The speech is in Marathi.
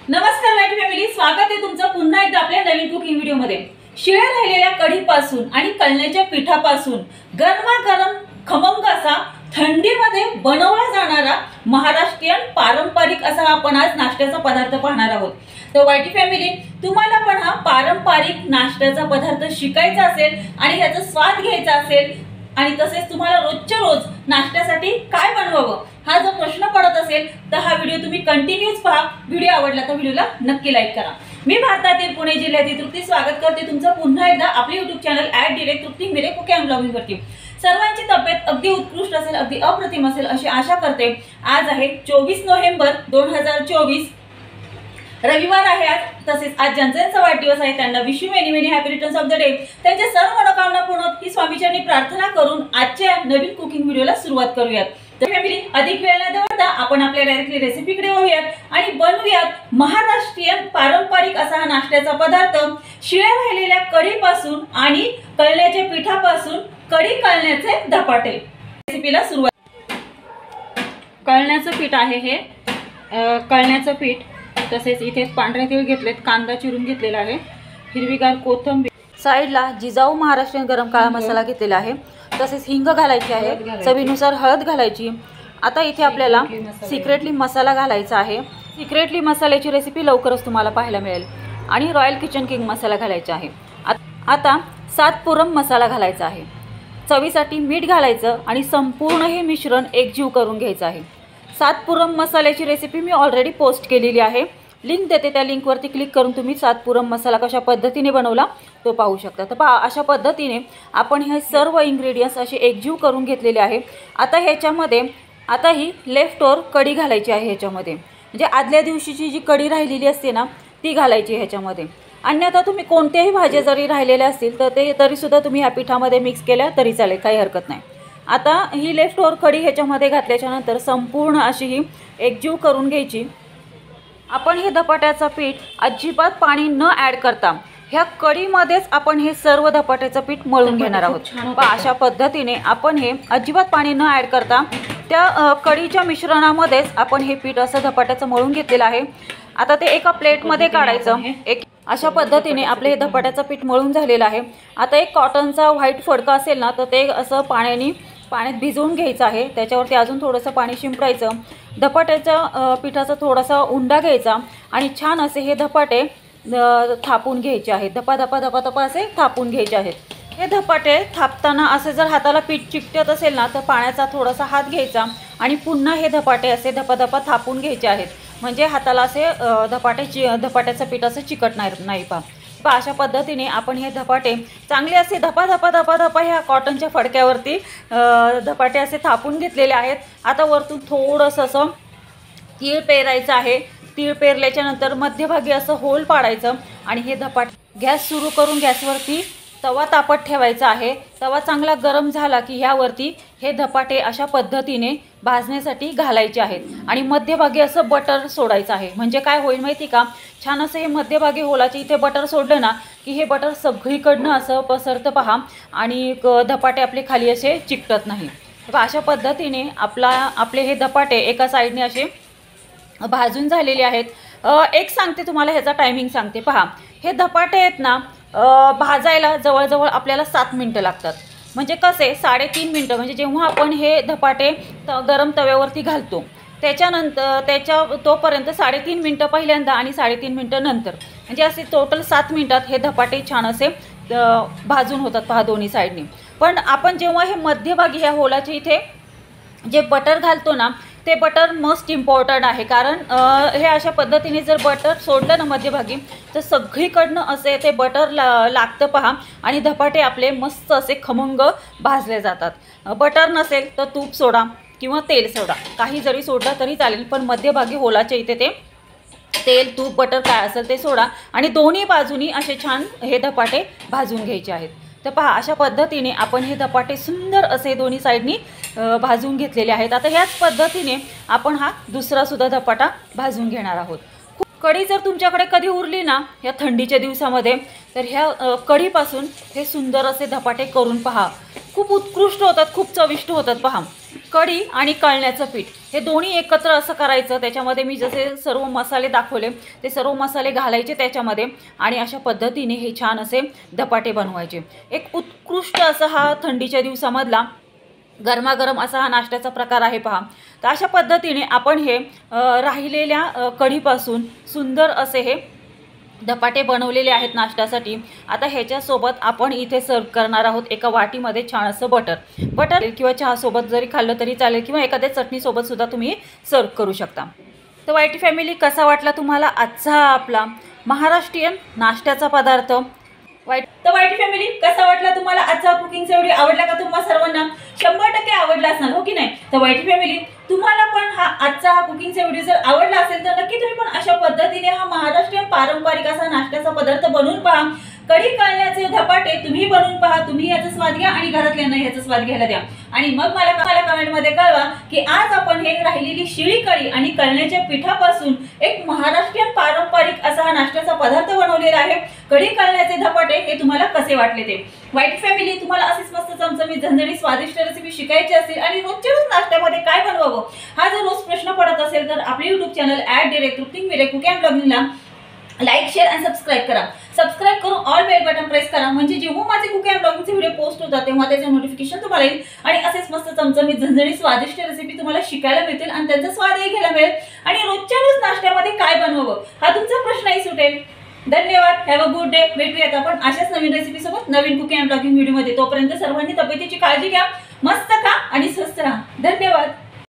नमस्कार वाईट फॅमिली, स्वागत आहे तुमचं पुन्हा एकदा आपल्या नवीन कुकिंग व्हिडिओमध्ये। शिळ्या राहिलेल्या कढीपासून आणि कळण्याच्या पिठापासून गरमागरम खमंग असा थंडीमध्ये बनवला जाणारा महाराष्ट्रीयन पारंपरिक असा आपण आज नाश्त्याचा पदार्थ पाहणार आहोत। तर वाईट फॅमिली, तुम्हाला पण हा पारंपरिक नाश्त्याचा पदार्थ शिकायचा असेल आणि ह्याचा स्वाद घ्यायचा असेल आणि तसेच तुम्हाला रोजच्या रोज नाश्त्यासाठी काय बनवावं हा जर प्रश्न पडत असेल तर हा व्हिडिओ तुम्ही कंटिन्यूच पहा। व्हिडिओ आवडला तर व्हिडिओला नक्की लाईक करा। मी भारतातील पुणे जिल्ह्यातील तृप्ती स्वागत करते तुमचं पुन्हा एकदा आपले YouTube चॅनल @तृप्ती मेरे कुकिंग अँड ब्लॉगिंग वरती। सर्वांची तब्येत अगदी उत्कृष्ट असेल, अगदी अप्रतिम असेल अशी आशा करते। आज आहे 24 नोव्हेंबर 2024, रविवार आहे आज। तसेच आज ज्यांचा वाढदिवस आहे त्यांना wish you many many happy returns of the day. त्यांच्या सर्व मनोकामना पूर्ण होत ही स्वामीचरणी प्रार्थना करून आजच्या नवीन कुकिंग व्हिडिओला सुरुवात करूयात। तर फॅमिली, अधिक वेळ न देता आपण आपल्या डायरेक्टली रेसिपीकडे वळूयात आणि बनवूयात महाराष्ट्रीयन पारंपरिक असा नाश्त्याचा पदार्थ शिळ्या राहिलेल्या कढीपासून आणि कळण्याच्या पिठापासून कढी कळण्याचे धपाटे। रेसिपीला सुरुवात। कळण्याचं पीठ आहे हे, कळण्याचं पीठ। तसेच इथे पांढरे तीळ घेतलेत, कांदा चिरून घेतलेला आहे, हिरवीगार कोथिंबीर, साईडला जिजाऊ महाराष्ट्रीयन गरम काळा मसाला घेतलेला आहे, तसेच हिंग घालायची आहे, चवीनुसार हळद घालायची। आता इथे आपल्याला सिक्रेटली मसाला घालायचा आहे। सिक्रेटली मसाल्याची रेसिपी लवकरच तुम्हाला पाहायला मिळेल। आणि रॉयल किचन किंग मसाला घालायचा आहे। आता 7 पुरम मसाला घालायचा आहे, चवीसाठी मीठ घालायचं आणि संपूर्ण हे मिश्रण एकजीव करून घ्यायचं आहे। 7 पुरम मसाल्याची रेसिपी मी ऑलरेडी पोस्ट केलेली आहे, लिंक देते, त्या लिंकवरती क्लिक करून तुम्ही 7 पुरम मसाला कशा पद्धतीने बनवला तो पाहू शकता। तर पहा, अशा पद्धतीने आपण हे सर्व इन्ग्रेडियंट्स असे एकजीव करून घेतलेले आहे। आता ह्याच्यामध्ये आता ही लेफ्ट ओव्हर कढी घालायची आहे ह्याच्यामध्ये, म्हणजे आदल्या दिवशीची जी कढी राहिलेली असते ना ती घालायची ह्याच्यामध्ये। अन्यथा तुम्ही कोणत्याही भाज्या जरी राहिलेल्या असतील तर ते तरीसुद्धा तुम्ही ह्या पिठामध्ये मिक्स केल्या तरी चालेल, काही हरकत नाही। आता ही लेफ्ट ओव्हर कढी ह्याच्यामध्ये घातल्याच्या नंतर संपूर्ण अशी ही एकजीव करून घ्यायची। आपण हे धपाट्याचं पीठ अजिबात पाणी न ॲड करता ह्या कढीमध्येच आपण हे सर्व धपाट्याचं पीठ मळून घेणार आहोत। अशा पद्धतीने आपण हे अजिबात पाणी न ॲड करता त्या कढीच्या मिश्रणामध्येच आपण हे पीठ असं धपाट्याचं मळून घेतलेलं आहे। आता ते एका प्लेटमध्ये काढायचं। अशा पद्धतीने आपले हे धपाट्याचं पीठ मळून झालेलं आहे। आता एक कॉटनचा व्हाईट फडका असेल ना तर ते असं पाण्यात भिजवून घ्यायचं आहे, त्याच्यावरती अजून थोडंसं पाणी शिंपडायचं। धपाट्याच्या पिठाचा थोडासा उंडा घ्यायचा आणि छान असे हे धपाटे थापून घ्यायचे आहेत। धपा धपा धपा धपा असे थापून घ्यायचे आहेत। हे धपाटे थापताना असे जर हाताला पीठ चिकटत असेल ना तर पाण्याचा थोडासा हात घ्यायचा आणि पुन्हा हे धपाटे असे धपा धपा थापून घ्यायचे आहेत, म्हणजे हाताला असे धपाट्याचं पीठ असं चिकटणार नाही। पहा, अशा पद्धतीने आपण हे धपाटे चांगले असे धपा धपा धपा धपा ह्या कॉटनच्या फडक्यावरती धपाटे असे थापून घेतलेले आहेत। आता वरतून थोडंसं असं तीळ पेरायचं आहे। तीळ पेरल्याच्या नंतर मध्यभागी असं होल पाडायचं आणि हे धपाटे गॅस सुरू करून गॅसवरती तवा तापत ठेवायचा आहे। तवा चांगला गरम झाला की ह्यावरती हे धपाटे अशा पद्धतीने भाजण्यासाठी घालायचे आहेत आणि मध्यभागी असं बटर सोडायचं आहे। म्हणजे काय होईल माहिती का, छान असं हे मध्यभागी होलाचे इथे बटर सोडलं ना की हे बटर सगळीकडनं असं पसरतं पहा आणि धपाटे आपले खाली असे चिकटत नाही। अशा पद्धतीने आपले हे धपाटे एका साईडने असे भाजून झालेले आहेत। एक सांगते तुम्हाला, ह्याचा टायमिंग सांगते। पहा, हे धपाटे आहेत ना भाजायला जवळजवळ आपल्याला 7 मिनटं लागतात। म्हणजे कसे 3.5 मिनटं, म्हणजे जेव्हा आपण हे धपाटे गरम तव्यावरती घालतो त्याच्यानंतर तोपर्यंत 3.5 मिनटं पहिल्यांदा आणि 3.5 मिनटं नंतर, म्हणजे असे टोटल 7 मिनटात हे धपाटे छान असे भाजून होतात पहा दोन्ही साईडनी। पण आपण जेव्हा हे मध्यभागी ह्या होलाचे इथे जे बटर घालतो ना ते बटर मोस्ट इम्पॉर्टंट आहे, कारण हे अशा पद्धतीने जर बटर सोडलं ना मध्यभागी तर सगळीकडनं असे ते बटर लागतं पहा आणि धपाटे आपले मस्त असे खमंग भाजले जातात। बटर नसेल तर तूप सोडा किंवा तेल सोडा, काही जरी सोडलं तरी चालेल, पण मध्यभागी होलाच्या इथे ते तेल तूप बटर काय असेल ते सोडा आणि दोन्ही बाजूनी असे छान हे धपाटे भाजून घ्यायचे आहेत। तर पहा, अशा पद्धतीने आपण हे धपाटे सुंदर असे दोन्ही साईडनी भाजून घेतलेले आहेत। आता ह्याच पद्धतीने आपण हा दुसरा सुद्धा धपाटा भाजून घेणार आहोत। कढी जर तुमच्याकडे कधी उरली ना या थंडीच्या दिवसामध्ये तर ह्या कढीपासून हे सुंदर असे धपाटे करून पहा, खूप उत्कृष्ट होतात, खूप चविष्ट होतात पहा। कढी आणि कळण्याचं पीठ हे दोन्ही एकत्र असं करायचं। त्याच्यामध्ये मी जसे सर्व मसाले दाखवले ते सर्व मसाले घालायचे त्याच्यामध्ये आणि अशा पद्धतीने हे छान असे धपाटे बनवायचे। एक उत्कृष्ट असा हा थंडीच्या दिवसामधला गरमागरम असा हा नाश्त्याचा प्रकार आहे पहा। तर अशा पद्धतीने आपण हे राहिलेल्या कढीपासून सुंदर असे हे धपाटे बनवलेले आहेत नाश्त्यासाठी। आता ह्याच्यासोबत आपण इथे सर्व करणार आहोत एका वाटीमध्ये छान असं बटर किंवा चहासोबत जरी खाल्लं तरी चालेल किंवा एखाद्या चटणीसोबत सुद्धा तुम्ही सर्व करू शकता। तर वाईटी फॅमिली, कसा वाटला तुम्हाला आजचा आपला महाराष्ट्रीयन नाश्त्याचा पदार्थ? वाईटी फॅमिली, कसा वाटला तुम्हाला आजचा कुकिंगचा व्हिडिओ? आवडला का तुम्हाला सर्वांना? 100% आवडला असणार, हो की नाही? तर वाईटी फॅमिली, तुम्हाला पण आजचा हा कुकिंगचा व्हिडिओ जर आवडला असेल तर नक्की तुम्ही पण अशा पद्धतीने हा महाराष्ट्रीयन पारंपरिक असा नाश्त्याचा पदार्थ बनवून पहा। कढी कळण्याचे धपाटे तुम्ही बनवून पहा, तुम्ही याचा स्वाद घ्या आणि घरातल्यांना याचा स्वाद घ्यायला द्या आणि मग मला कमेंटमध्ये कळवा की आज आपण हे राहिलेली शिळी कढी आणि कळण्याच्या पिठापासून एक महाराष्ट्रीयन पारंपरिक असा हा नाश्त्याचा पदार्थ बनवलेला आहे। कढी कळण्याचे धपाटे हे तुम्हाला कसे वाटले ते? वाईट फॅमिली, तुम्हाला असेच मस्त चमचमीत झणझणीत स्वादिष्ट रेसिपी शिकायची असेल आणि रोजच्या रोज नाश्त्यामध्ये काय बनवावं हा जर रोज प्रश्न पडत असेल तर आपले YouTube channel @directcookingwithkuki&vlogning like, share आणि सबस्क्राइब करा। सबस्क्राइब करून ऑल बेल बटन प्रेस करा, म्हणजे जेव्हा माझे कुकिंग अँड ब्लॉगिंगचे व्हिडिओ पोस्ट होतात तेव्हा त्याचे नोटिफिकेशन तुम्हाला येईल आणि असेच मस्त चमचमीत झणझणीत स्वादिष्ट रेसिपी तुम्हाला शिकायला मिळतील आणि त्यांचा स्वादही घ्यायला मिळेल आणि रोजच्या रोज नाश्त्यामध्ये काय बनवावं हा तुमचा प्रश्नही सुटेल। धन्यवाद, हॅव अ गुड डे। भेटूयात आपण अशाच नवीन रेसिपी सोबत नवीन कुकिंग अँड ब्लॉगिंग व्हिडिओ मध्ये। तोपर्यंत सर्वांनी तब्येतीची काळजी घ्या, मस्त खा आणि स्वस्थ राहा। धन्यवाद।